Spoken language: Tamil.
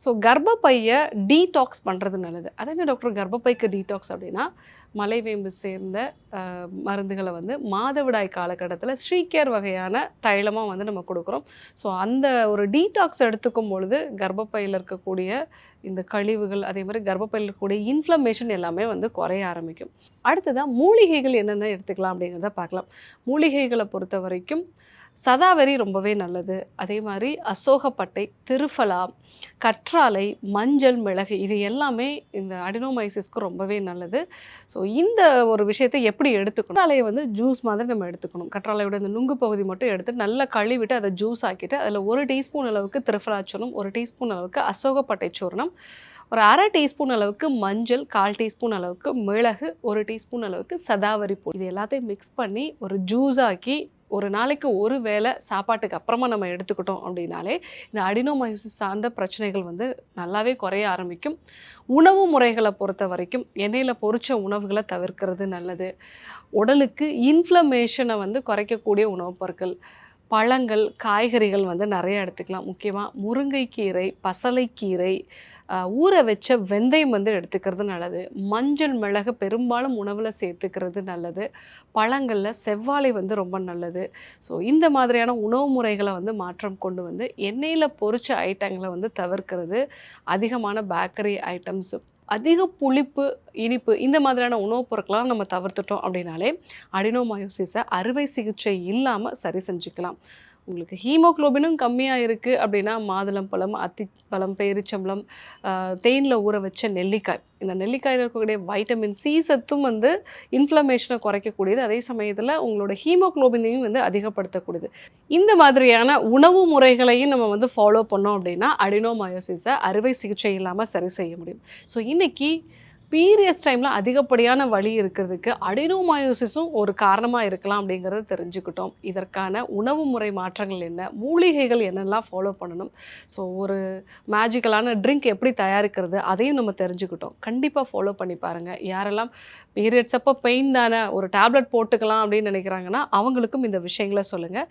ஸோ கர்ப்பப்பைய டீடாக்ஸ் பண்ணுறது நல்லது. அது என்ன டாக்டர் கர்ப்பப்பைக்கு டீடாக்ஸ் அப்படின்னா, மலைவேம்பு சேர்ந்த மருந்துகளை வந்து மாதவிடாய் காலகட்டத்தில் ஸ்ரீகேர் வகையான தைலமாக வந்து நம்ம கொடுக்குறோம். ஸோ அந்த ஒரு டீடாக்ஸ் எடுத்துக்கும் பொழுது கர்ப்பப்பையில் இருக்கக்கூடிய இந்த கழிவுகள், அதே மாதிரி கர்ப்பப்பையில் இருக்கக்கூடிய இன்ஃப்ளமேஷன் எல்லாமே வந்து குறைய ஆரம்பிக்கும். அடுத்ததாக மூலிகைகள் என்னென்ன எடுத்துக்கலாம் அப்படிங்கிறத பார்க்கலாம். மூலிகைகளை பொறுத்த வரைக்கும் சதாவரி ரொம்பவே நல்லது. அதே மாதிரி அசோகப்பட்டை, திருஃபலா, கற்றாழை, மஞ்சள், மிளகு இது எல்லாமே இந்த அடினோமைசிஸ்க்கு ரொம்பவே நல்லது. ஸோ இந்த ஒரு விஷயத்தை எப்படி எடுத்துக்கணும்? கற்றாழையை வந்து ஜூஸ் மாதிரி நம்ம எடுத்துக்கணும். கற்றாழையோட இந்த நுங்கு பகுதி மட்டும் எடுத்து நல்லா கழுவிட்டு அதை ஜூஸ் ஆக்கிட்டு அதில் 1 டீஸ்பூன் அளவுக்கு திருஃபலா சூர்ணம், 1 டீஸ்பூன் அளவுக்கு அசோகப்பட்டை சூர்ணம், ஒரு 1/2 டீஸ்பூன் அளவுக்கு மஞ்சள், 1/4 டீஸ்பூன் அளவுக்கு மிளகு, 1 டீஸ்பூன் அளவுக்கு சதாவரி பொடி, இது எல்லாத்தையும் மிக்ஸ் பண்ணி ஒரு ஜூஸ் ஆக்கி ஒரு நாளைக்கு ஒரு வேளை சாப்பாட்டுக்கு அப்புறமா நம்ம எடுத்துக்கிட்டோம் அப்படின்னாலே இந்த அடினோமயோசிஸ் சார்ந்த பிரச்சனைகள் வந்து நல்லாவே குறைய ஆரம்பிக்கும். உணவு முறைகளை பொறுத்த வரைக்கும் எண்ணெயில் பொரிச்ச உணவுகளை தவிர்க்கிறது நல்லது. உடலுக்கு இன்ஃப்ளமேஷனை வந்து குறைக்கக்கூடிய உணவுப் பொருட்கள், பழங்கள், காய்கறிகள் வந்து நிறைய எடுத்துக்கலாம். முக்கியமாக முருங்கைக்கீரை, பசலைக்கீரை, ஊற வச்ச வெந்தயம் வந்து எடுத்துக்கிறது நல்லது. மஞ்சள், மிளகு பெரும்பாலும் உணவில் சேர்த்துக்கிறது நல்லது. பழங்களில் செவ்வாழை வந்து ரொம்ப நல்லது. ஸோ இந்த மாதிரியான உணவு முறைகளை வந்து மாற்றம் கொண்டு வந்து எண்ணெயில் பொரிச்ச ஐட்டங்களை வந்து தவிர்க்கிறது, அதிகமான பேக்கரி ஐட்டம்ஸ், அதிக புளிப்பு, இனிப்பு இந்த மாதிரியான உணவுப் பொருட்களாம் நம்ம தவிர்த்துட்டோம் அப்படின்னாலே அடினோமயோசிஸை அறுவை சிகிச்சை இல்லாமல் சரி செஞ்சுக்கலாம். உங்களுக்கு ஹீமோக்ளோபினும் கம்மியாக இருக்குது அப்படின்னா மாதுளம்பழம், அத்திப்பழம், பேரிச்சம்பழம், தேனில் ஊற வச்ச நெல்லிக்காய், இந்த நெல்லிக்காயில் இருக்கக்கூடிய வைட்டமின் சி சத்தும் வந்து இன்ஃப்ளமேஷனை குறைக்கக்கூடியது. அதே சமயத்தில் உங்களோட ஹீமோக்ளோபினையும் வந்து அதிகப்படுத்தக்கூடியது. இந்த மாதிரியான உணவு முறைகளையும் நம்ம வந்து ஃபாலோ பண்ணோம் அப்படின்னா அடினோமயோசிஸை அறுவை சிகிச்சை இல்லாமல் சரி செய்ய முடியும். ஸோ இன்றைக்கி பீரியட்ஸ் டைமில் அதிகப்படியான வலி இருக்கிறதுக்கு அடினோமயோசிஸும் ஒரு காரணமாக இருக்கலாம் அப்படிங்கிறத தெரிஞ்சுக்கிட்டோம். இதற்கான உணவு முறை மாற்றங்கள் என்ன, மூலிகைகள் என்னெல்லாம் ஃபாலோ பண்ணணும், ஸோ ஒரு மேஜிக்கலான ட்ரிங்க் எப்படி தயாரிக்கிறது அதையும் நம்ம தெரிஞ்சுக்கிட்டோம். கண்டிப்பாக ஃபாலோ பண்ணி பாருங்கள். யாரெல்லாம் பீரியட்ஸ் அப்போ பெயின் தானே ஒரு டேப்லெட் போட்டுக்கலாம் அப்படின்னு நினைக்கிறாங்கன்னா அவங்களுக்கும் இந்த விஷயங்களை சொல்லுங்கள்.